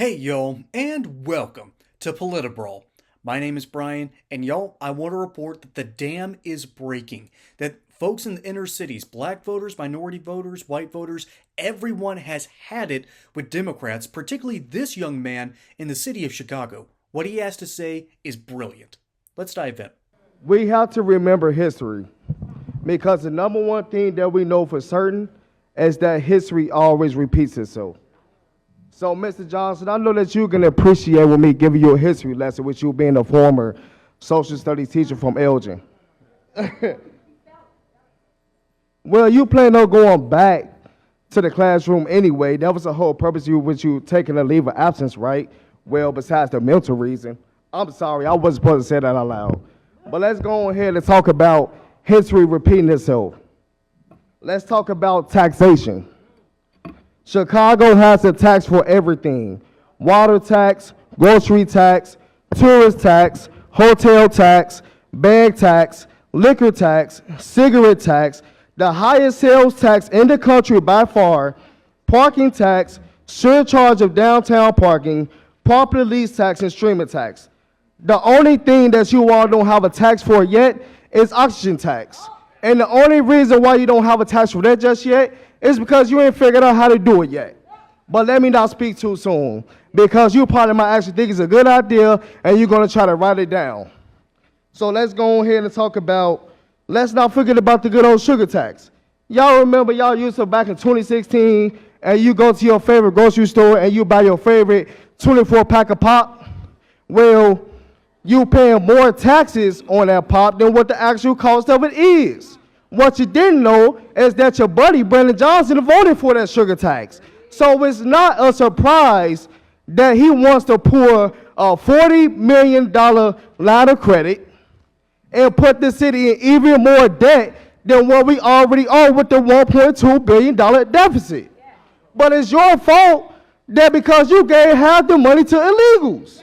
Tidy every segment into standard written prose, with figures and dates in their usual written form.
Hey y'all, and welcome to PolitiBrawl. My name is Brian, and y'all, I want to report that the dam is breaking. That folks in the inner cities, black voters, minority voters, white voters, everyone has had it with Democrats, particularly this young man in the city of Chicago. What he has to say is brilliant. Let's dive in. We have to remember history because the number one thing that we know for certain is that history always repeats itself. So, Mr. Johnson, I know that you can appreciate with me giving you a history lesson with you being a former social studies teacher from Elgin. Well, you plan on going back to the classroom anyway. That was the whole purpose with you taking a leave of absence, right? Well, besides the mental reason. I'm sorry, I wasn't supposed to say that out loud. But let's go ahead and talk about history repeating itself. Let's talk about taxation. Chicago has a tax for everything. Water tax, grocery tax, tourist tax, hotel tax, bag tax, liquor tax, cigarette tax, the highest sales tax in the country by far, parking tax, surcharge of downtown parking, property lease tax, and streaming tax. The only thing that you all don't have a tax for yet is oxygen tax. And the only reason why you don't have a tax for that just yet is because you ain't figured out how to do it yet. But let me not speak too soon, because you probably might actually think it's a good idea and you're going to try to write it down. So let's go ahead and talk about, let's not forget about the good old sugar tax. Y'all remember y'all used to back in 2016 and you go to your favorite grocery store and you buy your favorite 24 pack of pop? Well, you paying more taxes on that pop than what the actual cost of it is. What you didn't know is that your buddy Brandon Johnson voted for that sugar tax. So it's not a surprise that he wants to pour a $40 million line of credit and put the city in even more debt than what we already are with the $1.2 billion deficit. But it's your fault that because you gave half the money to illegals.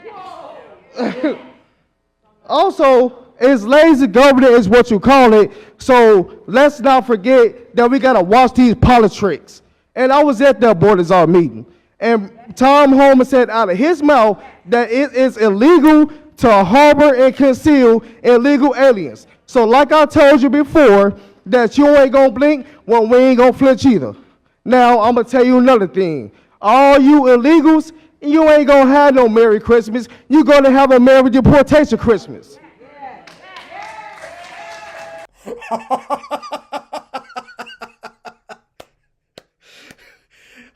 Also, it's lazy government is what you call it. So let's not forget that we got to watch these politics. And I was at that Board of Czar meeting. And Tom Homan said out of his mouth that it is illegal to harbor and conceal illegal aliens. So like I told you before, that you ain't going to blink, well, we ain't going to flinch either. Now, I'm going to tell you another thing. All you illegals, you ain't going to have no Merry Christmas. You're going to have a Merry Deportation Christmas.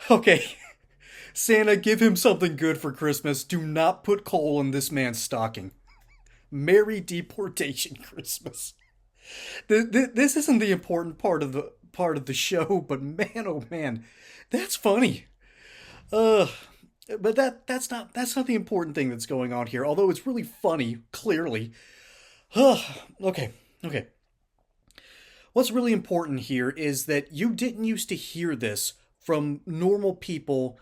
Okay, Santa, give him something good for Christmas. Do not put coal in this man's stocking. Merry Deportation Christmas. This isn't the important part of the show, but man, oh man, that's funny. But that's not the important thing that's going on here. Although it's really funny, clearly. Okay. What's really important here is that you didn't used to hear this from normal people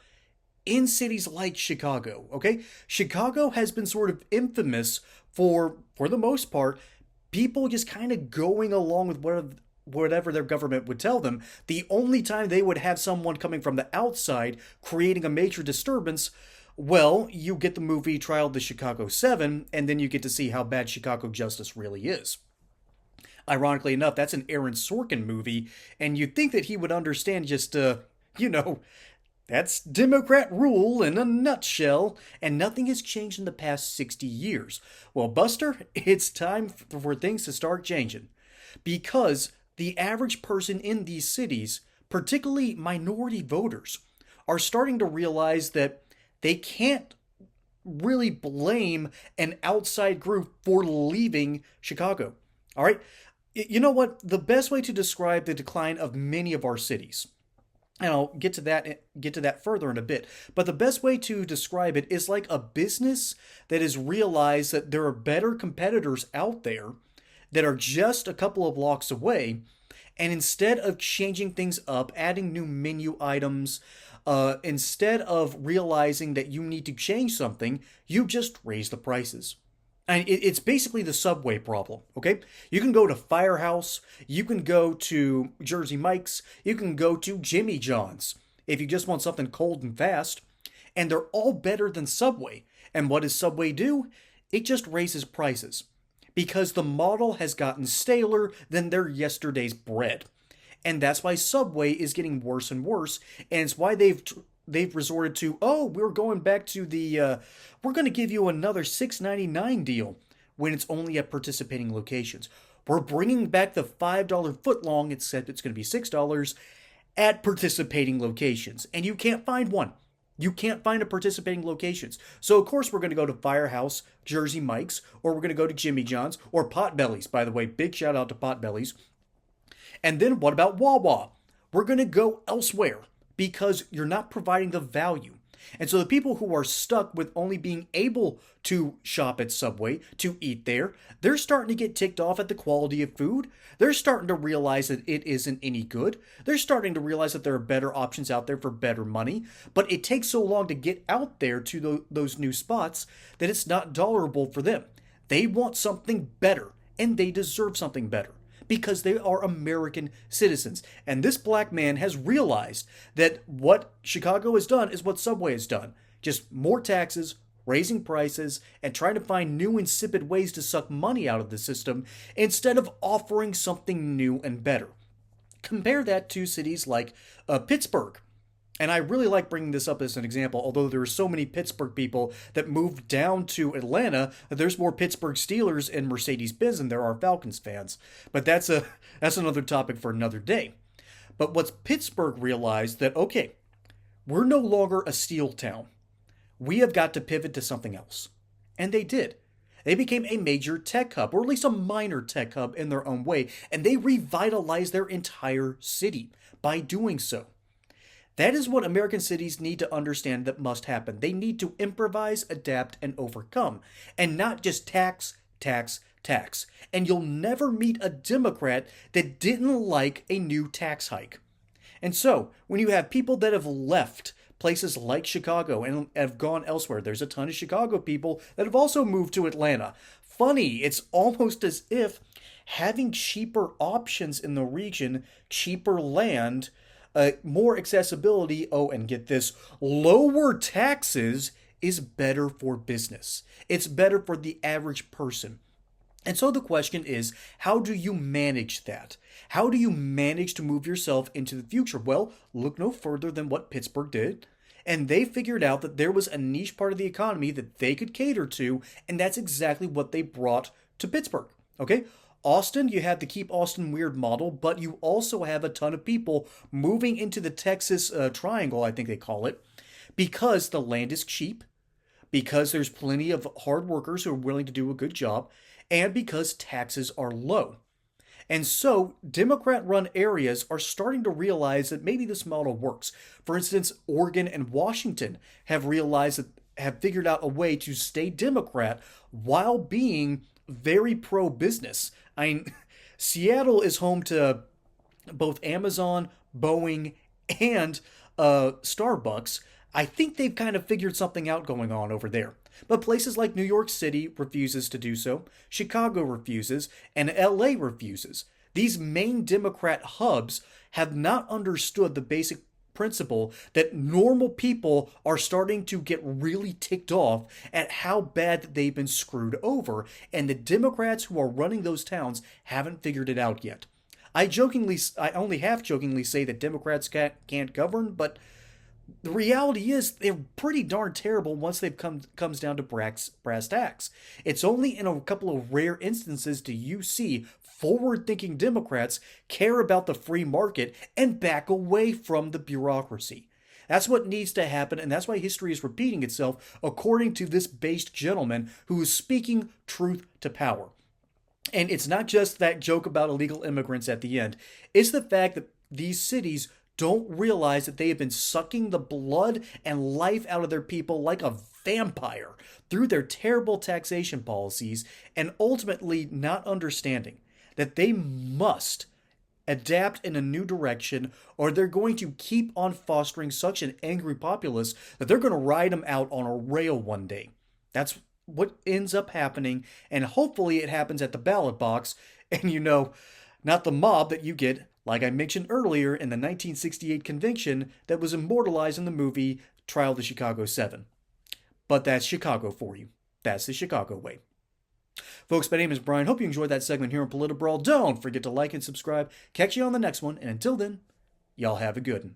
in cities like Chicago, okay? Chicago has been sort of infamous for the most part, people just kind of going along with whatever their government would tell them. The only time they would have someone coming from the outside creating a major disturbance, well, you get the movie Trial of the Chicago 7, and then you get to see how bad Chicago justice really is. Ironically enough, that's an Aaron Sorkin movie, and you'd think that he would understand just, that's Democrat rule in a nutshell, and nothing has changed in the past 60 years. Well, Buster, it's time for things to start changing. Because the average person in these cities, particularly minority voters, are starting to realize that they can't really blame an outside group for leaving Chicago. All right? You know what? The best way to describe the decline of many of our cities, and I'll get to that further in a bit, but the best way to describe it is like a business that has realized that there are better competitors out there that are just a couple of blocks away, and instead of changing things up, adding new menu items, instead of realizing that you need to change something, you just raise the prices. And it's basically the Subway problem, okay? You can go to Firehouse, you can go to Jersey Mike's, you can go to Jimmy John's if you just want something cold and fast. And they're all better than Subway. And what does Subway do? It just raises prices. Because the model has gotten staler than their yesterday's bread. And that's why Subway is getting worse and worse. And it's why they've resorted to, oh, we're going back to we're going to give you another $6.99 deal when it's only at participating locations. We're bringing back the $5 footlong, except it's going to be $6 at participating locations. And you can't find one. You can't find a participating locations. So, of course, we're going to go to Firehouse, Jersey Mike's, or we're going to go to Jimmy John's, or Potbelly's. By the way, big shout out to Potbelly's. And then what about Wawa? We're going to go elsewhere because you're not providing the value. And so the people who are stuck with only being able to shop at Subway, to eat there, they're starting to get ticked off at the quality of food. They're starting to realize that it isn't any good. They're starting to realize that there are better options out there for better money. But it takes so long to get out there to those new spots that it's not tolerable for them. They want something better, and they deserve something better, because they are American citizens. And this black man has realized that what Chicago has done is what Subway has done. Just more taxes, raising prices, and trying to find new insipid ways to suck money out of the system instead of offering something new and better. Compare that to cities like Pittsburgh. And I really like bringing this up as an example, although there are so many Pittsburgh people that moved down to Atlanta, there's more Pittsburgh Steelers and Mercedes-Benz than there are Falcons fans. But that's another topic for another day. But what's Pittsburgh realized that, okay, we're no longer a steel town. We have got to pivot to something else. And they did. They became a major tech hub, or at least a minor tech hub in their own way, and they revitalized their entire city by doing so. That is what American cities need to understand that must happen. They need to improvise, adapt, and overcome, and not just tax, tax, tax. And you'll never meet a Democrat that didn't like a new tax hike. And so, when you have people that have left places like Chicago and have gone elsewhere, there's a ton of Chicago people that have also moved to Atlanta. Funny, it's almost as if having cheaper options in the region, cheaper land, more accessibility, and get this, lower taxes is better for business. It's better for the average person. And so the question is, how do you manage that? How do you manage to move yourself into the future? Well, look no further than what Pittsburgh did. And they figured out that there was a niche part of the economy that they could cater to, and that's exactly what they brought to Pittsburgh. Okay? Austin, you have the Keep Austin Weird model, but you also have a ton of people moving into the Texas Triangle, I think they call it, because the land is cheap, because there's plenty of hard workers who are willing to do a good job, and because taxes are low. And so, Democrat-run areas are starting to realize that maybe this model works. For instance, Oregon and Washington have figured out a way to stay Democrat while being very pro-business. I mean, Seattle is home to both Amazon, Boeing, and Starbucks. I think they've kind of figured something out going on over there. But places like New York City refuses to do so, Chicago refuses, and LA refuses. These main Democrat hubs have not understood the basic principle that normal people are starting to get really ticked off at how bad that they've been screwed over, and the Democrats who are running those towns haven't figured it out yet. I only half jokingly say that Democrats can't govern, but the reality is they're pretty darn terrible once they've comes down to brass tacks. It's only in a couple of rare instances do you see forward-thinking Democrats care about the free market and back away from the bureaucracy. That's what needs to happen, and that's why history is repeating itself according to this based gentleman who is speaking truth to power. And it's not just that joke about illegal immigrants at the end. It's the fact that these cities don't realize that they have been sucking the blood and life out of their people like a vampire through their terrible taxation policies, and ultimately not understanding that they must adapt in a new direction, or they're going to keep on fostering such an angry populace that they're going to ride them out on a rail one day. That's what ends up happening, and hopefully it happens at the ballot box, and not the mob that you get, like I mentioned earlier, in the 1968 convention that was immortalized in the movie trial of the Chicago 7. But that's Chicago for you. That's the Chicago way. Folks, my name is Brian. Hope you enjoyed that segment here on PolitiBrawl. Don't forget to like and subscribe. Catch you on the next one. And until then, y'all have a good one.